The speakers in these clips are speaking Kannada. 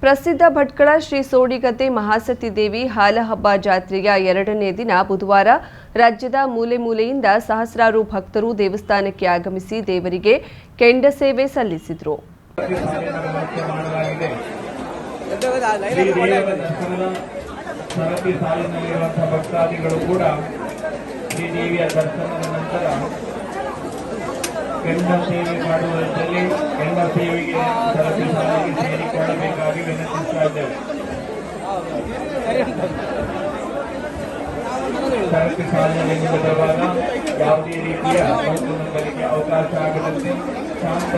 ಪ್ರಸಿದ್ಧ ಭಟ್ಕಳ ಶ್ರೀ ಸೋಡಿಗದ್ದೆ ಮಹಾಸತಿ ದೇವಿ ಹಾಲಹಬ್ಬ ಜಾತ್ರೆಯ 2ನೇ ದಿನ ಬುಧವಾರ ರಾಜ್ಯದ ಮೂಲೆ ಮೂಲೆಯಿಂದ ಸಹಸ್ರಾರು ಭಕ್ತರು ದೇವಸ್ಥಾನಕ್ಕೆ ಆಗಮಿಸಿ ದೇವರಿಗೆ ಕೆಂಡ ಸೇವೆ ಸಲ್ಲಿಸಿದರು. ಕೆಂಡ ಸೇವೆ ಮಾಡುವುದರಲ್ಲಿ ಕೆಂಡ ಸೇವೆಗೆ ಸರತಿ ಸಾಲಿಗೆ ಸೇರಿಕೊಳ್ಳಬೇಕಾಗಿ ವಿನಂತಿಸ್ತಾ ಇದ್ದೇವೆ. ಸರತಿ ಸಾಲಿನಲ್ಲಿ ನಿಲ್ಲುವಾಗ ಯಾವುದೇ ರೀತಿಯ ಗೊಂದಲಗಳಿಗೆ ಅವಕಾಶ ಆಗದಂತೆ ಶಾಂತ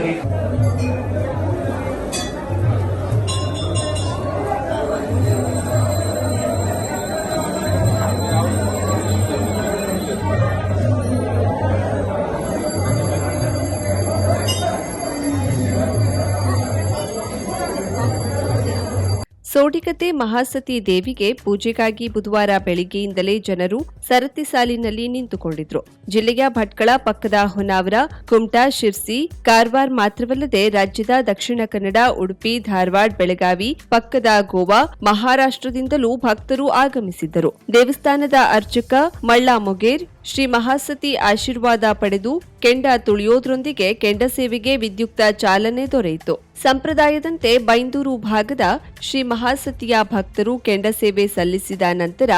ಸೋಡಿಗದ್ದೆ ಮಹಾಸತಿ ದೇವಿಗೆ ಪೂಜೆಗಾಗಿ ಬುಧವಾರ ಬೆಳಿಗ್ಗೆಯಿಂದಲೇ ಜನರು ಸರತಿ ಸಾಲಿನಲ್ಲಿ ನಿಂತುಕೊಂಡಿದ್ರು. ಜಿಲ್ಲೆಯ ಭಟ್ಕಳ ಪಕ್ಕದ ಹೊನ್ನಾವರ, ಕುಮಟಾ, ಶಿರ್ಸಿ, ಕಾರವಾರ ಮಾತ್ರವಲ್ಲದೆ ರಾಜ್ಯದ ದಕ್ಷಿಣ ಕನ್ನಡ, ಉಡುಪಿ, ಧಾರವಾಡ, ಬೆಳಗಾವಿ, ಪಕ್ಕದ ಗೋವಾ, ಮಹಾರಾಷ್ಟ್ರದಿಂದಲೂ ಭಕ್ತರು ಆಗಮಿಸಿದ್ದರು. ದೇವಸ್ಥಾನದ ಅರ್ಚಕ ಮಳ್ಳ ಮೊಗೇರ್ ಶ್ರೀ ಮಹಾಸತಿ ಆಶೀರ್ವಾದ ಪಡೆದು ಕೆಂಡ ತುಳಿಯೋದ್ರೊಂದಿಗೆ ಕೆಂಡ ಸೇವೆಗೆ ವಿದ್ಯುಕ್ತ ಚಾಲನೆ ದೊರೆಯಿತು. ಸಂಪ್ರದಾಯದಂತೆ ಬೈಂದೂರು ಭಾಗದ ಶ್ರೀ ಮಹಾಸತಿಯ ಭಕ್ತರು ಕೆಂಡ ಸೇವೆ ಸಲ್ಲಿಸಿದ ನಂತರ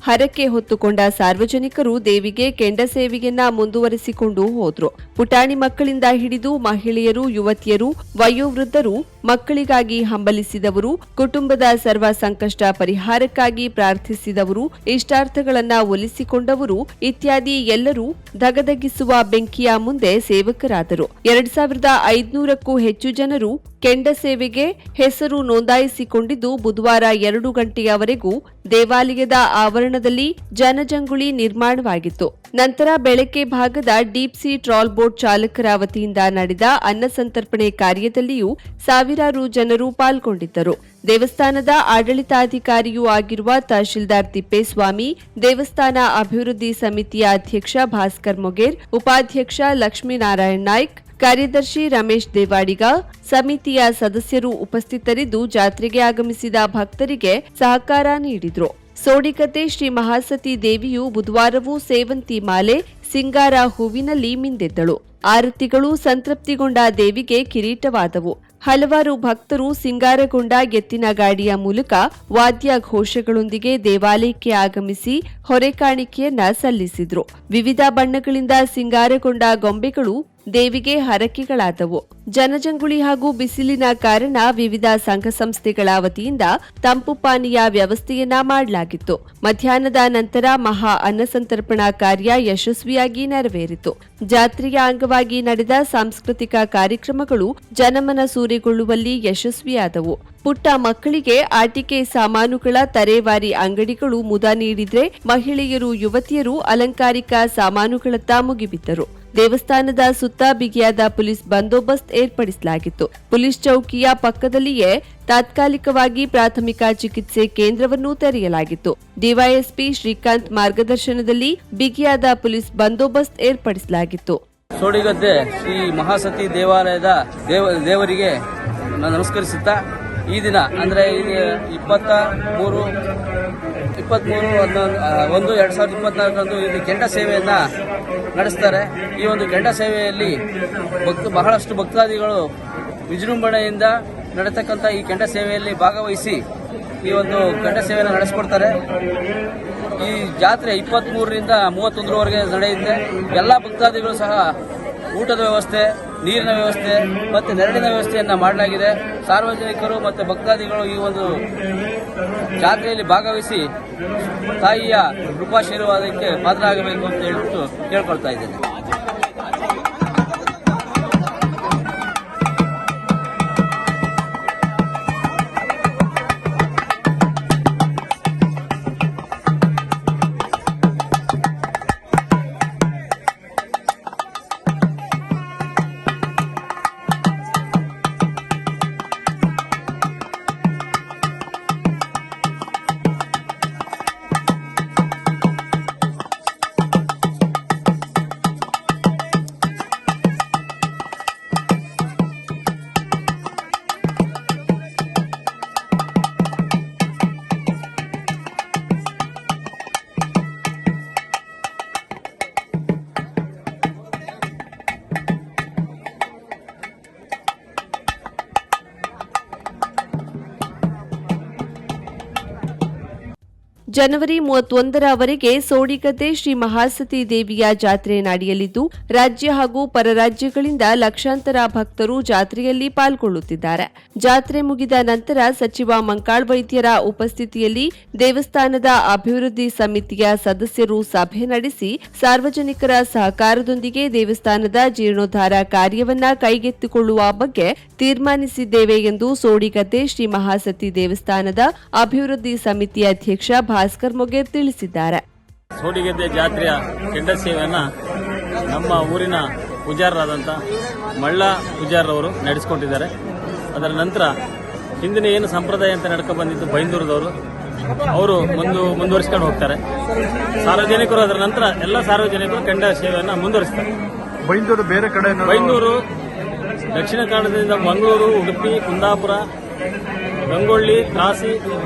ಹರಕೆ ಹೊತ್ತುಕೊಂಡ ಸಾರ್ವಜನಿಕರು ದೇವಿಗೆ ಕೆಂಡ ಸೇವೆಯನ್ನ ಮುಂದುವರೆಸಿಕೊಂಡು ಹೋದ್ರು. ಪುಟಾಣಿ ಮಕ್ಕಳಿಂದ ಹಿಡಿದು ಮಹಿಳೆಯರು, ಯುವತಿಯರು, ವಯೋವೃದ್ಧರು, ಮಕ್ಕಳಿಗಾಗಿ ಹಂಬಲಿಸಿದವರು, ಕುಟುಂಬದ ಸರ್ವ ಸಂಕಷ್ಟ ಪರಿಹಾರಕ್ಕಾಗಿ ಪ್ರಾರ್ಥಿಸಿದವರು, ಇಷ್ಟಾರ್ಥಗಳನ್ನ ಒಲಿಸಿಕೊಂಡವರು ಇತ್ಯಾದಿ ಎಲ್ಲರೂ ಧಗಧಗಿಸುವ ಬೆಂಕಿಯ ಮುಂದೆ ಸೇವಕರಾದರು. 2500ಕ್ಕೂ ಹೆಚ್ಚು ಜನರು ಕೆಂಡ ಸೇವೆಗೆ ಹೆಸರು ನೋಂದಾಯಿಸಿಕೊಂಡಿದ್ದು ಬುಧವಾರ 2 ಗಂಟೆಯವರೆಗೂ ದೇವಾಲಯದ ಆವರಣದಲ್ಲಿ ಜನಜಂಗುಳಿ ನಿರ್ಮಾಣವಾಗಿತ್ತು. ನಂತರ ಬೆಳಗ್ಗೆ ಭಾಗದ ಡೀಪ್ ಸಿ ಟ್ರಾಲ್ ಬೋಟ್ ಚಾಲಕರ ವತಿಯಿಂದ ನಡೆದ ಅನ್ನ ಸಂತರ್ಪಣೆ ಕಾರ್ಯದಲ್ಲಿಯೂ ಸಾವಿರಾರು ಜನರು ಪಾಲ್ಗೊಂಡಿದ್ದರು. ದೇವಸ್ಥಾನದ ಆಡಳಿತಾಧಿಕಾರಿಯೂ ಆಗಿರುವ ತಹಶೀಲ್ದಾರ್ ತಿಪ್ಪೇಸ್ವಾಮಿ, ದೇವಸ್ಥಾನ ಅಭಿವೃದ್ಧಿ ಸಮಿತಿಯ ಅಧ್ಯಕ್ಷ ಭಾಸ್ಕರ್ ಮೊಗೇರ್, ಉಪಾಧ್ಯಕ್ಷ ಲಕ್ಷ್ಮೀನಾರಾಯಣ್ ನಾಯ್ಕ್, ಕಾರ್ಯದರ್ಶಿ ರಮೇಶ್ ದೇವಾಡಿಗ, ಸಮಿತಿಯ ಸದಸ್ಯರು ಉಪಸ್ಥಿತರಿದ್ದು ಜಾತ್ರೆಗೆ ಆಗಮಿಸಿದ ಭಕ್ತರಿಗೆ ಸಹಕಾರ ನೀಡಿದ್ರು. ಸೋಡಿಗದ್ದೆ ಶ್ರೀ ಮಹಾಸತಿ ದೇವಿಯು ಬುಧವಾರವೂ ಸೇವಂತಿ ಮಾಲೆ, ಸಿಂಗಾರ ಹೂವಿನಲ್ಲಿ ಮಿಂದೆದ್ದಳು. ಆರತಿಗಳು ಸಂತೃಪ್ತಿಗೊಂಡ ದೇವಿಗೆ ಕಿರೀಟವಾದವು. ಹಲವಾರು ಭಕ್ತರು ಸಿಂಗಾರಗೊಂಡ ಎತ್ತಿನ ಗಾಡಿಯ ಮೂಲಕ ವಾದ್ಯ ಘೋಷಗಳೊಂದಿಗೆ ದೇವಾಲಯಕ್ಕೆ ಆಗಮಿಸಿ ಹೊರೆ ಕಾಣಿಕೆಯನ್ನ ಸಲ್ಲಿಸಿದ್ರು. ವಿವಿಧ ಬಣ್ಣಗಳಿಂದ ಸಿಂಗಾರಗೊಂಡ ಗೊಂಬೆಗಳು ದೇವಿಗೆ ಹರಕೆಗಳಾದವು. ಜನಜಂಗುಳಿ ಹಾಗೂ ಬಿಸಿಲಿನ ಕಾರಣ ವಿವಿಧ ಸಂಘ ಸಂಸ್ಥೆಗಳ ವತಿಯಿಂದ ತಂಪು ಪಾನೀಯ ವ್ಯವಸ್ಥೆಯನ್ನ ಮಾಡಲಾಗಿತ್ತು. ಮಧ್ಯಾಹ್ನದ ನಂತರ ಮಹಾ ಅನ್ನಸಂತರ್ಪಣಾ ಕಾರ್ಯ ಯಶಸ್ವಿಯಾಗಿ ನೆರವೇರಿತು. ಜಾತ್ರೆಯ ಅಂಗವಾಗಿ ನಡೆದ ಸಾಂಸ್ಕೃತಿಕ ಕಾರ್ಯಕ್ರಮಗಳು ಜನಮನ ಸೂರೆಗೊಳ್ಳುವಲ್ಲಿ ಯಶಸ್ವಿಯಾದವು. ಪುಟ್ಟ ಮಕ್ಕಳಿಗೆ ಆಟಿಕೆ ಸಾಮಾನುಗಳ ತರೇವಾರಿ ಅಂಗಡಿಗಳು ಮುದ ನೀಡಿದ್ರೆ ಮಹಿಳೆಯರು, ಯುವತಿಯರು ಅಲಂಕಾರಿಕ ಸಾಮಾನುಗಳತ್ತ ಮುಗಿಬಿದ್ದರು. ದೇವಸ್ಥಾನದ ಸುತ್ತ ಬಿಗಿಯಾದ ಪೊಲೀಸ್ ಬಂದೋಬಸ್ತ್ ಏರ್ಪಡಿಸಲಾಗಿತ್ತು. ಪೊಲೀಸ್ ಚೌಕಿಯ ಪಕ್ಕದಲ್ಲಿಯೇ ತಾತ್ಕಾಲಿಕವಾಗಿ ಪ್ರಾಥಮಿಕ ಚಿಕಿತ್ಸೆ ಕೇಂದ್ರವನ್ನು ತೆರೆಯಲಾಗಿತ್ತು. ಡಿವೈಎಸ್ಪಿ ಶ್ರೀಕಾಂತ್ ಮಾರ್ಗದರ್ಶನದಲ್ಲಿ ಬಿಗಿಯಾದ ಪೊಲೀಸ್ ಬಂದೋಬಸ್ತ್ ಏರ್ಪಡಿಸಲಾಗಿತ್ತು. ಸೋಡಿಗದ್ದೆ ಶ್ರೀ ಮಹಾಸತಿ ದೇವಾಲಯದ ದೇವರಿಗೆ ನಮಸ್ಕರಿಸುತ್ತಾ ಈ ದಿನ ಅಂದ್ರೆ 23/1/2024 ಇಲ್ಲಿ ಕೆಂಡ ಸೇವೆಯನ್ನ ನಡೆಸ್ತಾರೆ. ಈ ಒಂದು ಕೆಂಡ ಸೇವೆಯಲ್ಲಿ ಬಹಳಷ್ಟು ಭಕ್ತಾದಿಗಳು ವಿಜೃಂಭಣೆಯಿಂದ ನಡೆತಕ್ಕಂಥ ಈ ಕೆಂಡ ಸೇವೆಯಲ್ಲಿ ಭಾಗವಹಿಸಿ ಈ ಒಂದು ಕೆಂಡ ಸೇವೆಯನ್ನು ನಡೆಸಿಕೊಡ್ತಾರೆ. ಈ ಜಾತ್ರೆ 23ರಿಂದ 31ರವರೆಗೆ ನಡೆಯುತ್ತೆ. ಎಲ್ಲ ಭಕ್ತಾದಿಗಳು ಸಹ ಊಟದ ವ್ಯವಸ್ಥೆ, ನೀರಿನ ವ್ಯವಸ್ಥೆ ಮತ್ತು ನೆರಳಿನ ವ್ಯವಸ್ಥೆಯನ್ನ ಮಾಡಲಾಗಿದೆ. ಸಾರ್ವಜನಿಕರು ಮತ್ತು ಭಕ್ತಾದಿಗಳು ಈ ಒಂದು ಜಾತ್ರೆಯಲ್ಲಿ ಭಾಗವಹಿಸಿ ತಾಯಿಯ ಕೃಪಾಶೀರ್ವಾದಕ್ಕೆ ಪಾತ್ರರಾಗಬೇಕು ಅಂತ ಹೇಳ್ಬಿಟ್ಟು ಕೇಳ್ಕೊಳ್ತಾ ಇದ್ದೇನೆ. ಜನವರಿ 31ರವರೆಗೆ ಸೋಡಿಗದ್ದೆ ಶ್ರೀ ಮಹಾಸತಿ ದೇವಿಯ ಜಾತ್ರೆ ನಡೆಯಲಿದ್ದು ರಾಜ್ಯ ಹಾಗೂ ಪರರಾಜ್ಯಗಳಿಂದ ಲಕ್ಷಾಂತರ ಭಕ್ತರು ಜಾತ್ರೆಯಲ್ಲಿ ಪಾಲ್ಗೊಳ್ಳುತ್ತಿದ್ದಾರೆ. ಜಾತ್ರೆ ಮುಗಿದ ನಂತರ ಸಚಿವ ಮಂಕಾಳ್ ವೈದ್ಯರ ಉಪಸ್ಥಿತಿಯಲ್ಲಿ ದೇವಸ್ಥಾನದ ಅಭಿವೃದ್ಧಿ ಸಮಿತಿಯ ಸದಸ್ಯರು ಸಭೆ ನಡೆಸಿ ಸಾರ್ವಜನಿಕರ ಸಹಕಾರದೊಂದಿಗೆ ದೇವಸ್ಥಾನದ ಜೀರ್ಣೋದ್ಧಾರ ಕಾರ್ಯವನ್ನ ಕೈಗೆತ್ತಿಕೊಳ್ಳುವ ಬಗ್ಗೆ ತೀರ್ಮಾನಿಸಿದ್ದೇವೆ ಎಂದು ಸೋಡಿಗದ್ದೆ ಶ್ರೀ ಮಹಾಸತಿ ದೇವಸ್ಥಾನದ ಅಭಿವೃದ್ಧಿ ಸಮಿತಿ ಅಧ್ಯಕ್ಷ ಭಾಸ್ಕರ್ ಮೊಗೇರ್ ತಿಳಿಸಿದ್ದಾರೆ. ಸೋಡಿಗದ್ದೆ ಜಾತ್ರೆಯ ಕೆಂಡ ಸೇವೆಯನ್ನ ನಮ್ಮ ಊರಿನ ಪೂಜಾರರಾದಂಥ ಮಳ್ಳ ಪೂಜಾರರವರು ನಡೆಸಿಕೊಂಡಿದ್ದಾರೆ. ಅದರ ನಂತರ ಹಿಂದಿನ ಏನು ಸಂಪ್ರದಾಯ ಅಂತ ನಡ್ಕೊಂಡು ಬಂದಿದ್ದು ಬೈಂದೂರದವರು ಅವರು ಮುಂದುವರಿಸಿಕೊಂಡು ಹೋಗ್ತಾರೆ. ಸಾರ್ವಜನಿಕರು ಅದರ ನಂತರ ಎಲ್ಲ ಸಾರ್ವಜನಿಕರು ಕೆಂಡ ಸೇವೆಯನ್ನು ಮುಂದುವರಿಸ್ತಾರೆ. ಬೈಂದೂರು ಬೇರೆ ಕಡೆ ಬೈಂದೂರು ದಕ್ಷಿಣ ಕನ್ನಡದಿಂದ ಮಂಗಳೂರು, ಉಡುಪಿ, ಕುಂದಾಪುರ, ಗಂಗೊಳ್ಳಿ, ಕಾಸಿ,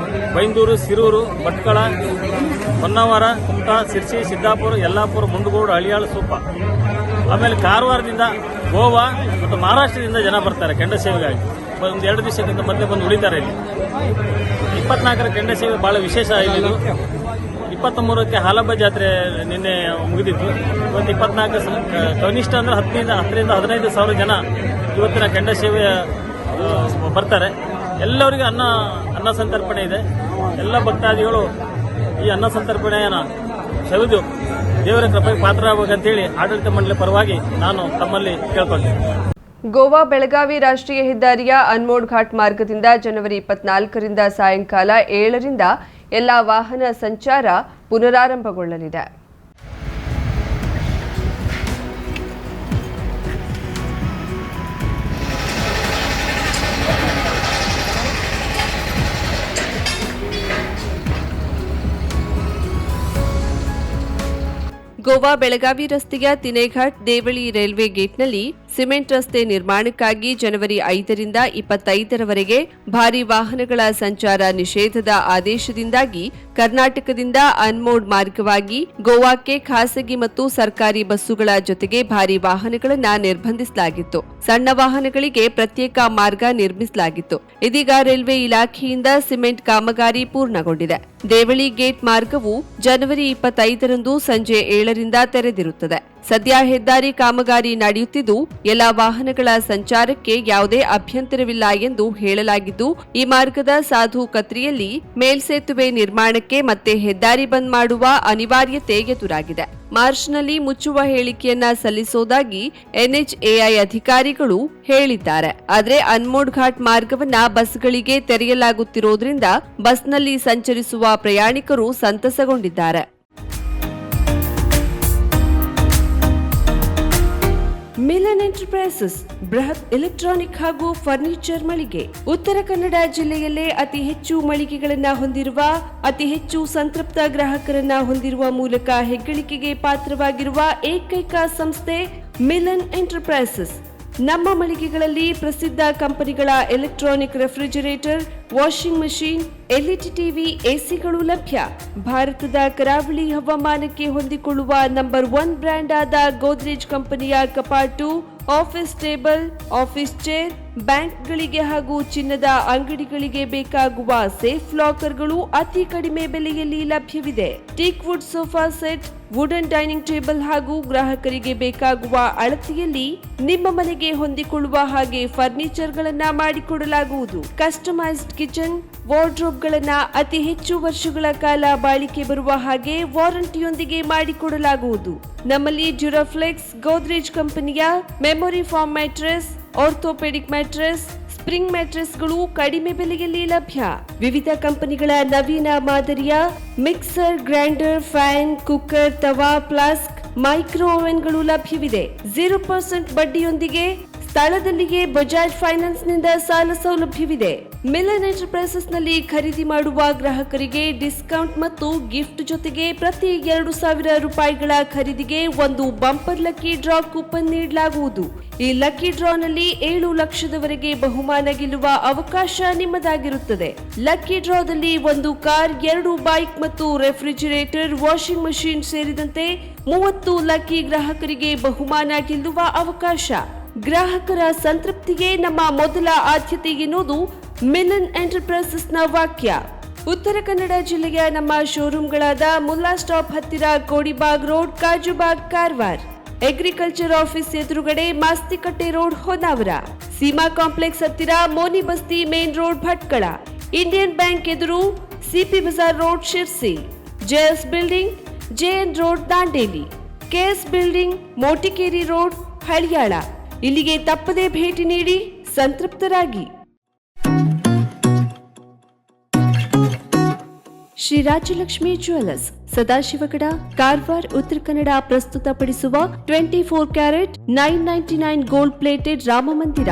ಬೈಂದೂರು, ಸಿರೂರು, ಭಟ್ಕಳ, ಹೊನ್ನಾವರ, ಕುಮಟಾ, ಸಿರ್ಸಿ, ಸಿದ್ದಾಪುರ, ಯಲ್ಲಾಪುರ, ಮುಂಡಗೋಡು, ಹಳಿಯಾಳು, ಸೂಪ, ಆಮೇಲೆ ಕಾರವಾರದಿಂದ, ಗೋವಾ ಮತ್ತು ಮಹಾರಾಷ್ಟ್ರದಿಂದ ಜನ ಬರ್ತಾರೆ ಕೆಂಡ ಸೇವೆಗಾಗಿ. ಒಂದು 2 ದಿವಸಕ್ಕಿಂತ ಮೊದಲೇ ಬಂದು ಉಳಿತಾರೆ. ಇಲ್ಲಿ 24ರ ಕೆಂಡ ಸೇವೆ ಬಹಳ ವಿಶೇಷ. ಇಲ್ಲಿ 23ಕ್ಕೆ ಹಾಲಬ್ಬ ಜಾತ್ರೆ ನಿನ್ನೆ ಮುಗಿದಿತ್ತು. ಇವತ್ತು 24 ಕನಿಷ್ಠ ಅಂದ್ರೆ 10ರಿಂದ 15 ಸಾವಿರ ಜನ ಇವತ್ತಿನ ಕೆಂಡ ಸೇವೆ ಬರ್ತಾರೆ. ಎಲ್ಲರಿಗೂ ಅನ್ನ ಸಂತರ್ಪಣೆ ಇದೆ. ಎಲ್ಲ ಭಕ್ತಾದಿಗಳು ಈ ಅನ್ನ ಸಂತರ್ಪಣೆಯನ್ನು ಸವಿದು ದೇವರ ಕೃಪೆಗೆ ಪಾತ್ರರಾಗಬೇಕಂತೇಳಿ ಆಡಳಿತ ಮಂಡಳಿ ಪರವಾಗಿ ನಾನು ತಮ್ಮಲ್ಲಿ ಕೇಳ್ಕೊಳ್ತೀನಿ. ಗೋವಾ ಬೆಳಗಾವಿ ರಾಷ್ಟ್ರೀಯ ಹೆದ್ದಾರಿಯ ಅನ್ಮೋಡ್ ಘಾಟ್ ಮಾರ್ಗದಿಂದ ಜನವರಿ 24ರಿಂದ ಸಾಯಂಕಾಲ 7ರಿಂದ ಎಲ್ಲ ವಾಹನ ಸಂಚಾರ ಪುನರಾರಂಭಗೊಳ್ಳಲಿದೆ. ಗೋವಾ ಬೆಳಗಾವಿ ರಸ್ತೆಯ ತಿನೇಘಾಟ್ ದೇವಳಿ ರೈಲ್ವೆ ಗೇಟ್ನಲ್ಲಿ ಸಿಮೆಂಟ್ ರಸ್ತೆ ನಿರ್ಮಾಣಕ್ಕಾಗಿ ಜನವರಿ 5ರಿಂದ 25ರವರೆಗೆ ಭಾರೀ ವಾಹನಗಳ ಸಂಚಾರ ನಿಷೇಧದ ಆದೇಶದಿಂದಾಗಿ ಕರ್ನಾಟಕದಿಂದ ಅನ್ಮೋಡ್ ಮಾರ್ಗವಾಗಿ ಗೋವಾಕ್ಕೆ ಖಾಸಗಿ ಮತ್ತು ಸರ್ಕಾರಿ ಬಸ್ಸುಗಳ ಜೊತೆಗೆ ಭಾರೀ ವಾಹನಗಳನ್ನು ನಿರ್ಬಂಧಿಸಲಾಗಿತ್ತು. ಸಣ್ಣ ವಾಹನಗಳಿಗೆ ಪ್ರತ್ಯೇಕ ಮಾರ್ಗ ನಿರ್ಮಿಸಲಾಗಿತ್ತು. ಇದೀಗ ರೈಲ್ವೆ ಇಲಾಖೆಯಿಂದ ಸಿಮೆಂಟ್ ಕಾಮಗಾರಿ ಪೂರ್ಣಗೊಂಡಿದೆ. ದೇವಳಿ ಗೇಟ್ ಮಾರ್ಗವು ಜನವರಿ 25ರಂದು ಸಂಜೆ 7ರಿಂದ ತೆರೆದಿರುತ್ತದೆ. ಸದ್ಯ ಹೆದ್ದಾರಿ ಕಾಮಗಾರಿ ನಡೆಯುತ್ತಿದ್ದು ಎಲ್ಲ ವಾಹನಗಳ ಸಂಚಾರಕ್ಕೆ ಯಾವುದೇ ಅಭ್ಯಂತರವಿಲ್ಲ ಎಂದು ಹೇಳಲಾಗಿದ್ದು, ಈ ಮಾರ್ಗದ ಸಾಧು ಕತ್ರಿಯಲ್ಲಿ ಮೇಲ್ಸೇತುವೆ ನಿರ್ಮಾಣಕ್ಕೆ ಮತ್ತೆ ಹೆದ್ದಾರಿ ಬಂದ್ ಮಾಡುವ ಅನಿವಾರ್ಯತೆ ಎದುರಾಗಿದೆ. ಮಾರ್ಚ್ನಲ್ಲಿ ಮುಚ್ಚುವ ಹೇಳಿಕೆಯನ್ನ ಸಲ್ಲಿಸುವುದಾಗಿ ಎನ್ಎಚ್ಎಐ ಅಧಿಕಾರಿಗಳು ಹೇಳಿದ್ದಾರೆ. ಆದರೆ ಅನ್ಮೋಡ್ ಘಾಟ್ ಮಾರ್ಗವನ್ನ ಬಸ್ಗಳಿಗೆ ತೆರೆಯಲಾಗುತ್ತಿರುವುದರಿಂದ ಬಸ್ನಲ್ಲಿ ಸಂಚರಿಸುವ ಪ್ರಯಾಣಿಕರು ಸಂತಸಗೊಂಡಿದ್ದಾರೆ. ಮಿಲನ್ ಎಂಟರ್ಪ್ರೈಸಸ್ ಬೃಹತ್ ಎಲೆಕ್ಟ್ರಾನಿಕ್ ಹಾಗೂ ಫರ್ನಿಚರ್ ಮಳಿಗೆ. ಉತ್ತರ ಕನ್ನಡ ಜಿಲ್ಲೆಯಲ್ಲೇ ಅತಿ ಹೆಚ್ಚು ಮಳಿಗೆಗಳನ್ನು ಹೊಂದಿರುವ, ಅತಿ ಹೆಚ್ಚು ಸಂತೃಪ್ತ ಗ್ರಾಹಕರನ್ನ ಹೊಂದಿರುವ ಮೂಲಕ ಹೆಗ್ಗಳಿಕೆಗೆ ಪಾತ್ರವಾಗಿರುವ ಏಕೈಕ ಸಂಸ್ಥೆ ಮಿಲನ್ ಎಂಟರ್ಪ್ರೈಸಸ್. ನಮ್ಮ ಮಳಿಗೆಗಳಲ್ಲಿ ಪ್ರಸಿದ್ಧ ಕಂಪನಿಗಳ electronic refrigerator, washing machine, LED TV, ಎಸಿಗಳು ಲಭ್ಯ. ಭಾರತದ ಕರಾವಳಿ ಹವಾಮಾನಕ್ಕೆ ಹೊಂದಿಕೊಳ್ಳುವ ನಂಬರ್ 1 ಬ್ರ್ಯಾಂಡ್ ಆದ ಗೋದ್ರೇಜ್ ಕಂಪನಿಯ ಕಪಾಟು, ಆಫೀಸ್ ಟೇಬಲ್, ಆಫೀಸ್ ಚೇರ್, ಬ್ಯಾಂಕ್ಗಳಿಗೆ ಹಾಗೂ ಚಿನ್ನದ ಅಂಗಡಿಗಳಿಗೆ ಬೇಕಾಗುವ ಸೇಫ್ ಲಾಕರ್ಗಳು ಅತಿ ಕಡಿಮೆ ಬೆಲೆಯಲ್ಲಿ ಲಭ್ಯವಿದೆ. Teak wood sofa set, wooden dining table ಹಾಗೂ ಗ್ರಾಹಕರಿಗೆ ಬೇಕಾಗುವ ಅಳತೆಯಲ್ಲಿ ನಿಮ್ಮ ಮನೆಗೆ ಹೊಂದಿಕೊಳ್ಳುವ ಹಾಗೆ ಫರ್ನಿಚರ್ಗಳನ್ನ ಮಾಡಿಕೊಡಲಾಗುವುದು. ಕಸ್ಟಮೈಸ್ಡ್ ಕಿಚನ್, ವಾರ್ಡ್ರೋಬ್ಗಳನ್ನ ಅತಿ ಹೆಚ್ಚು ವರ್ಷಗಳ ಕಾಲ ಬಾಳಿಕೆ ಬರುವ ಹಾಗೆ ವಾರಂಟಿಯೊಂದಿಗೆ ಮಾಡಿಕೊಡಲಾಗುವುದು. ನಮ್ಮಲ್ಲಿ ಡ್ಯೂರಾಫ್ಲೆಕ್ಸ್, ಗೋದ್ರೇಜ್ ಕಂಪನಿಯ memory foam mattress, orthopaedic mattress, spring ಮ್ಯಾಟ್ರೆಸ್ಗಳು ಕಡಿಮೆ ಬೆಲೆಯಲ್ಲಿ ಲಭ್ಯ. ವಿವಿಧ ಕಂಪನಿಗಳ ನವೀನ ಮಾದರಿಯ ಮಿಕ್ಸರ್, ಗ್ರೈಂಡರ್, ಫ್ಯಾನ್, ಕುಕ್ಕರ್, ತವಾ, ಫ್ಲಾಸ್ಕ್, ಮೈಕ್ರೋ ಓವೆನ್ಗಳು ಲಭ್ಯವಿದೆ. 0% ಬಡ್ಡಿಯೊಂದಿಗೆ ಸ್ಥಳದಲ್ಲಿಯೇ ಬಜಾಜ್ ಫೈನಾನ್ಸ್ ನಿಂದ ಸಾಲ ಸೌಲಭ್ಯವಿದೆ. ಮಿಲನ್ ಎಂಟರ್ಪ್ರೈಸಸ್ ನಲ್ಲಿ ಖರೀದಿ ಮಾಡುವ ಗ್ರಾಹಕರಿಗೆ ಡಿಸ್ಕೌಂಟ್ ಮತ್ತು ಗಿಫ್ಟ್ ಜೊತೆಗೆ ಪ್ರತಿ 2,000 ರೂಪಾಯಿಗಳ ಖರೀದಿಗೆ ಒಂದು ಬಂಪರ್ ಲಕ್ಕಿ ಡ್ರಾ ಕೂಪನ್ ನೀಡಲಾಗುವುದು. ಈ ಲಕ್ಕಿ ಡ್ರಾನಲ್ಲಿ 7 ಲಕ್ಷದವರೆಗೆ ಬಹುಮಾನ ಗೆಲ್ಲುವ ಅವಕಾಶ ನಿಮ್ಮದಾಗಿರುತ್ತದೆ. ಲಕ್ಕಿ ಡ್ರಾದಲ್ಲಿ 1 ಕಾರ್, 2 ಬೈಕ್ ಮತ್ತು ರೆಫ್ರಿಜರೇಟರ್, ವಾಷಿಂಗ್ ಮಷೀನ್ ಸೇರಿದಂತೆ 30 ಲಕ್ಕಿ ಗ್ರಾಹಕರಿಗೆ ಬಹುಮಾನ ಗೆಲ್ಲುವ ಅವಕಾಶ. ಗ್ರಾಹಕರ ಸಂತೃಪ್ತಿಗೆ ನಮ್ಮ ಮೊದಲ ಆದ್ಯತೆ ಎನ್ನುವುದು ಮಿಲನ್ ಎಂಟರ್ಪ್ರೈಸಸ್ನ ವಾಕ್ಯ. ಉತ್ತರ ಕನ್ನಡ ಜಿಲ್ಲೆಯ ನಮ್ಮ ಶೋರೂಮ್ಗಳಾದ ಮುಲ್ಲಾ ಸ್ಟಾಪ್ ಹತ್ತಿರ Kodibag road, Kajubag, Karwar. Agriculture office ಎದುರುಗಡೆ ಮಾಸ್ತಿಕಟ್ಟೆ ರೋಡ್, ಹೊನ್ನಾವರ. ಸೀಮಾ ಕಾಂಪ್ಲೆಕ್ಸ್ ಹತ್ತಿರ Moni Basti main road, Bhatkal. Indian bank ಎದುರು CP Bazar road, Sirsi. JS building, JN road, Dandeli. KS building, Motikeri road, Haliyal. ಇಲ್ಲಿಗೆ ತಪ್ಪದೇ ಭೇಟಿ ನೀಡಿ ಸಂತೃಪ್ತರಾಗಿ. ಶ್ರೀ ರಾಜಲಕ್ಷ್ಮಿ ಜ್ಯುವೆಲ್ಲರ್ಸ್, ಸದಾಶಿವಗಡ, ಕಾರವಾರ, ಉತ್ತರ ಕನ್ನಡ ಪ್ರಸ್ತುತಪಡಿಸುವ 24 ಕ್ಯಾರೆಟ್ 999 ಗೋಲ್ಡ್ ಪ್ಲೇಟೆಡ್ ರಾಮ ಮಂದಿರ.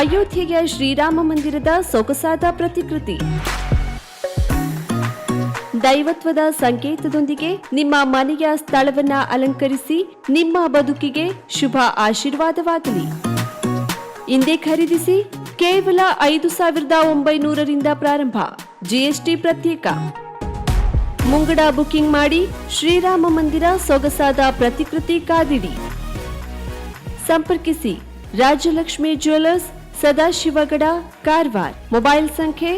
ಅಯೋಧ್ಯೆಯ ಶ್ರೀರಾಮ ಮಂದಿರದ ಸೊಗಸಾದ ಪ್ರತಿಕೃತಿ. ದೈವತ್ವದ ಸಂಕೇತದೊಂದಿಗೆ ನಿಮ್ಮ ಮನೆಯ ಸ್ಥಳವನ್ನ ಅಲಂಕರಿಸಿ ನಿಮ್ಮ ಬದುಕಿಗೆ ಶುಭ ಆಶೀರ್ವಾದವಾಗಲಿ. ಇಂದೇ ಖರೀದಿಸಿ. ಕೇವಲ 5,900ರಿಂದ ಪ್ರಾರಂಭ. ಜಿಎಸ್ಟಿ ಪ್ರತ್ಯೇಕ. ಮುಂಗಡ ಬುಕಿಂಗ್ ಮಾಡಿ. ಶ್ರೀರಾಮ ಮಂದಿರ ಸೊಗಸಾದ ಪ್ರತಿಕೃತಿ ಕಾದಿಡಿ. ಸಂಪರ್ಕಿಸಿ ರಾಜಲಕ್ಷ್ಮಿ ಜ್ಯುವೆಲ್ಲರ್ಸ್, ಸದಾಶಿವಗಡ, ಕಾರವಾರ. ಮೊಬೈಲ್ ಸಂಖ್ಯೆ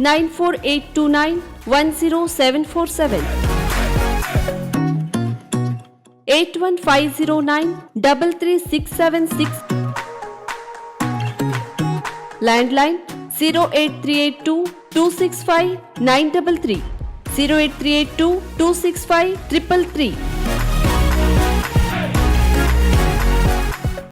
9482910747, 8150933676. ಲ್ಯಾಂಡ್ಲೈನ್ 08382 265 933, 08382 265 333.